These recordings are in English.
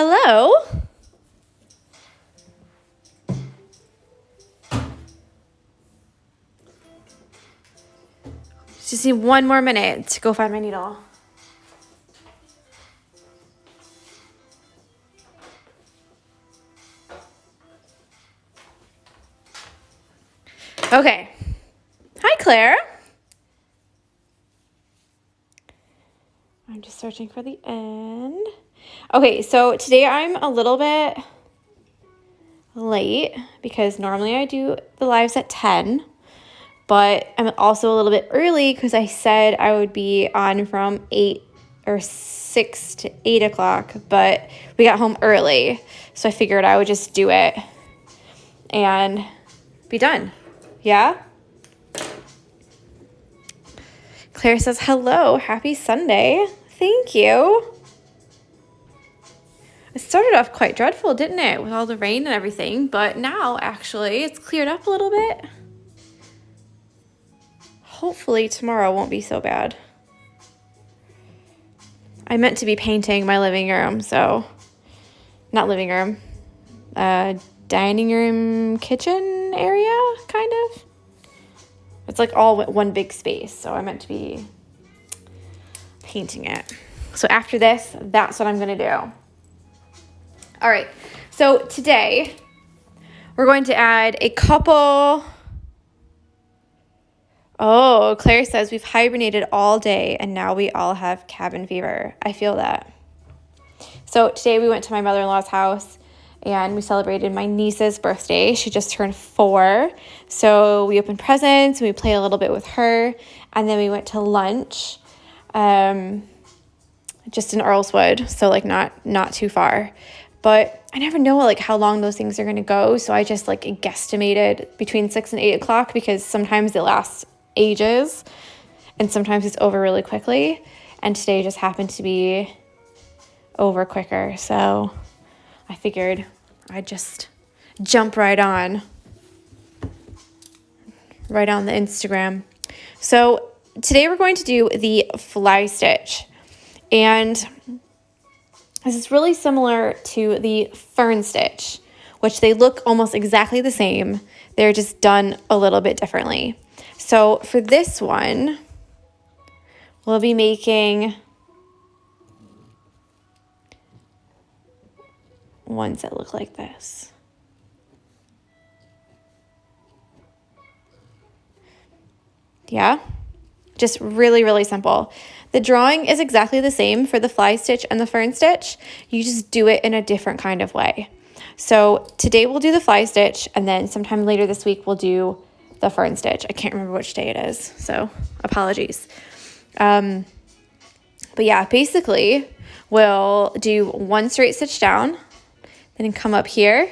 Hello. Just need one more minute to go find my needle. Okay. Hi, Claire. I'm just searching for the end. Okay, so today I'm a little bit late because normally I do the lives at 10, but I'm also a little bit early because I said I would be on from 8 or 6 to 8 o'clock, but we got home early, so I figured I would just do it and be done. Yeah? Claire says, hello, happy Sunday. Thank you. It started off quite dreadful, didn't it, with all the rain and everything, but now actually it's cleared up a little bit. Hopefully tomorrow won't be so bad. I meant to be painting my living room, so not living room, dining room, kitchen area, kind of. It's like all one big space, so I meant to be painting it. So after this, that's what I'm going to do. All right, so today we're going to add a couple. Oh, Claire says we've hibernated all day and now we all have cabin fever. I feel that. So today we went to my mother-in-law's house and we celebrated my niece's birthday. She just turned 4. So we opened presents and we played a little bit with her. And then we went to lunch just in Earlswood. So like not too far. But I never know like how long those things are going to go. So I just like guesstimated between 6 and 8 o'clock because sometimes it lasts ages and sometimes it's over really quickly. And today just happened to be over quicker. So I figured I'd just jump right on the Instagram. So today we're going to do the fly stitch. And this is really similar to the fern stitch, which they look almost exactly the same. They're just done a little bit differently. So for this one, we'll be making ones that look like this. Yeah, just really, really simple. The drawing is exactly the same for the fly stitch and the fern stitch. You just do it in a different kind of way. So today we'll do the fly stitch and then sometime later this week we'll do the fern stitch. I can't remember which day it is, so apologies. But yeah, basically we'll do one straight stitch down, then come up here,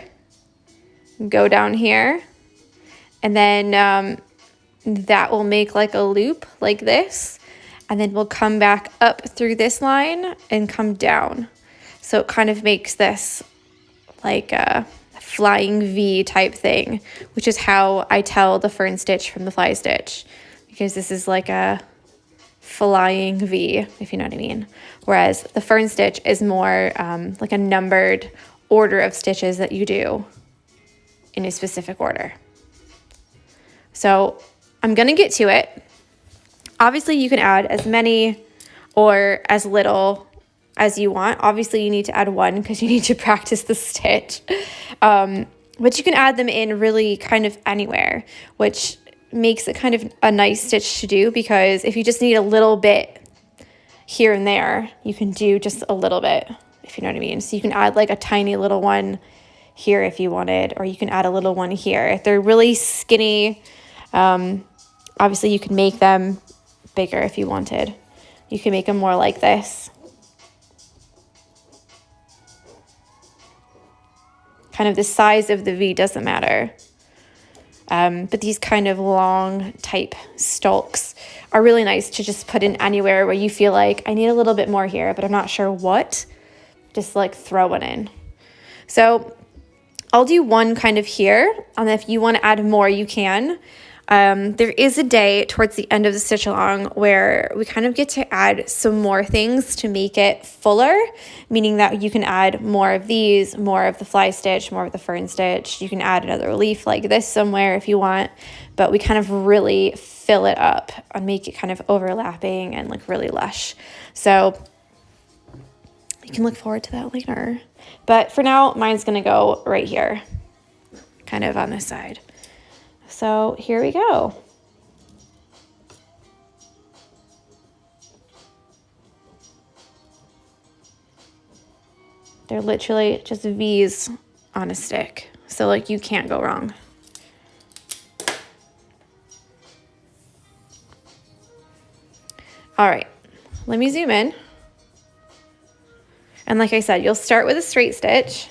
go down here, and then that will make like a loop like this. And then we'll come back up through this line and come down. So it kind of makes this like a flying V type thing, which is how I tell the fern stitch from the fly stitch, because this is like a flying V, if you know what I mean. Whereas the fern stitch is more like a numbered order of stitches that you do in a specific order. So I'm gonna get to it. Obviously, you can add as many or as little as you want. Obviously, you need to add one because you need to practice the stitch. But you can add them in really kind of anywhere, which makes it kind of a nice stitch to do because if you just need a little bit here and there, you can do just a little bit, if you know what I mean. So you can add like a tiny little one here if you wanted, or you can add a little one here. If they're really skinny, obviously you can make them bigger if you wanted. You can make them more like this. Kind of the size of the V doesn't matter. But these kind of long type stalks are really nice to just put in anywhere where you feel like I need a little bit more here, but I'm not sure what. Just like throw it in. So I'll do one kind of here, and if you want to add more, you can. There is a day towards the end of the stitch along where we kind of get to add some more things to make it fuller, meaning that you can add more of these, more of the fly stitch, more of the fern stitch. You can add another leaf like this somewhere if you want, but we kind of really fill it up and make it kind of overlapping and like really lush. So you can look forward to that later. But for now, mine's gonna go right here, kind of on this side. So here we go. They're literally just V's on a stick. So like you can't go wrong. All right, let me zoom in. And like I said, you'll start with a straight stitch.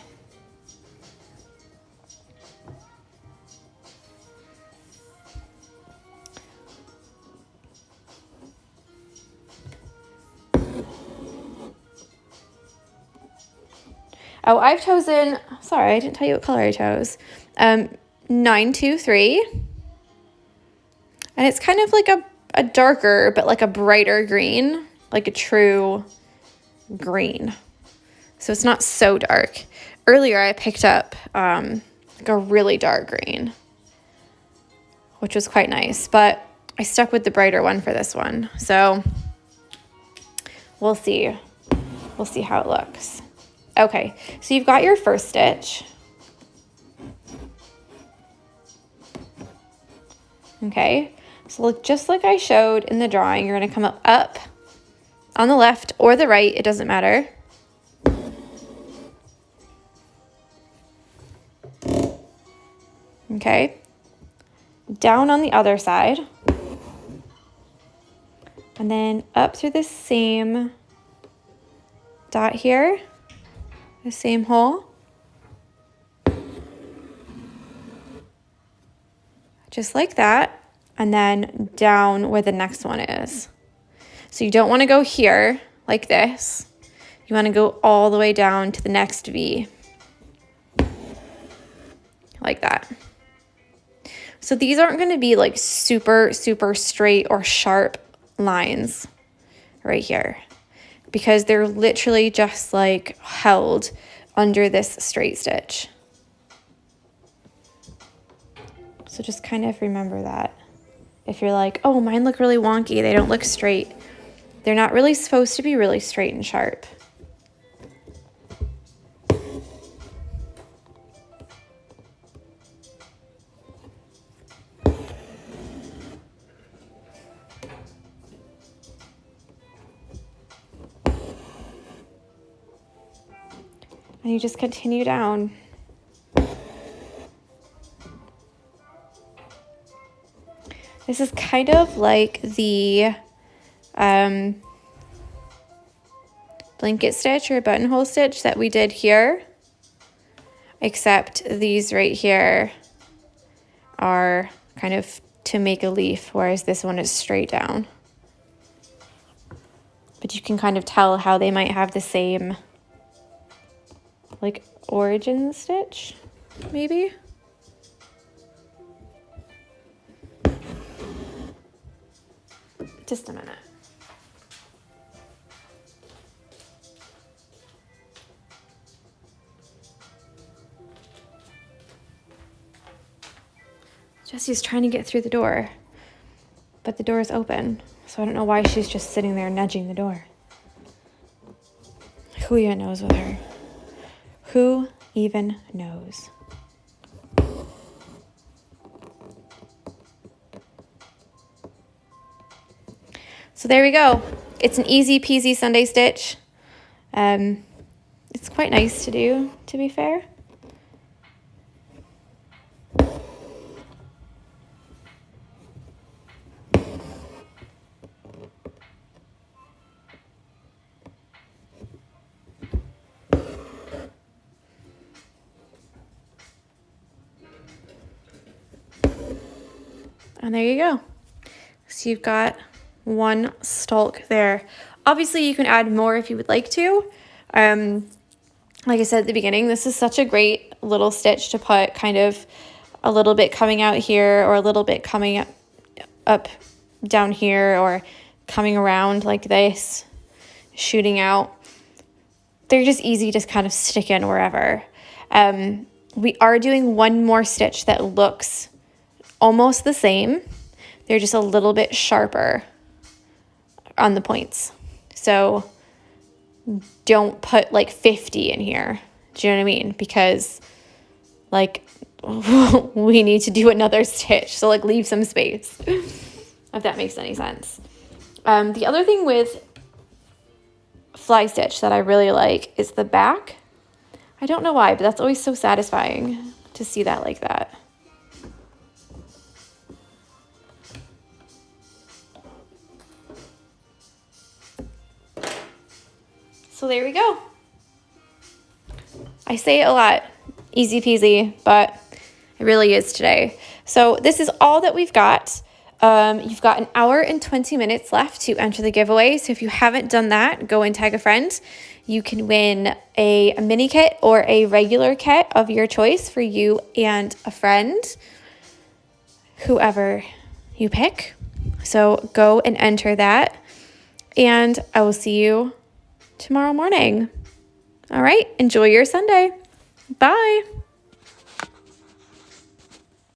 Oh, I've chosen, sorry, I didn't tell you what color I chose. 923. And it's kind of like a darker, but like a brighter green, like a true green. So it's not so dark. Earlier I picked up like a really dark green, which was quite nice, but I stuck with the brighter one for this one. So we'll see. We'll see how it looks. Okay, so you've got your first stitch. Okay, so look, just like I showed in the drawing, you're gonna come up on the left or the right, it doesn't matter. Okay, down on the other side, and then up through the same dot here, the same hole, just like that, and then down where the next one is. So you don't want to go here like this. You want to go all the way down to the next V, like that. So these aren't going to be like super, super straight or sharp lines right here, because they're literally just like held under this straight stitch. So just kind of remember that. If you're like, oh, mine look really wonky, they don't look straight. They're not really supposed to be really straight and sharp. And you just continue down. This is kind of like the blanket stitch or buttonhole stitch that we did here, except these right here are kind of to make a leaf, whereas this one is straight down. But you can kind of tell how they might have the same like origin stitch, maybe. Just a minute. Jessie's trying to get through the door, but the door is open, so I don't know why she's just sitting there nudging the door. Who even knows with her? Who even knows? So there we go. It's an easy peasy Sunday stitch. It's quite nice to do, to be fair. And there you go. So you've got one stalk there. Obviously you can add more if you would like to. Like I said at the beginning, this is such a great little stitch to put kind of a little bit coming out here or a little bit coming up down here or coming around like this, shooting out. They're just easy to kind of stick in wherever. We are doing one more stitch that looks almost the same. They're just a little bit sharper on the points. So don't put like 50 in here. Do you know what I mean? Because like we need to do another stitch. So like leave some space, if that makes any sense. The other thing with fly stitch that I really like is the back. I don't know why, but that's always so satisfying to see that like that. So there we go. I say it a lot, easy peasy, but it really is today. So this is all that we've got. You've got an hour and 20 minutes left to enter the giveaway. So if you haven't done that, go and tag a friend. You can win a mini kit or a regular kit of your choice for you and a friend, whoever you pick. So go and enter that, and I will see you tomorrow morning. All right, enjoy your Sunday. Bye.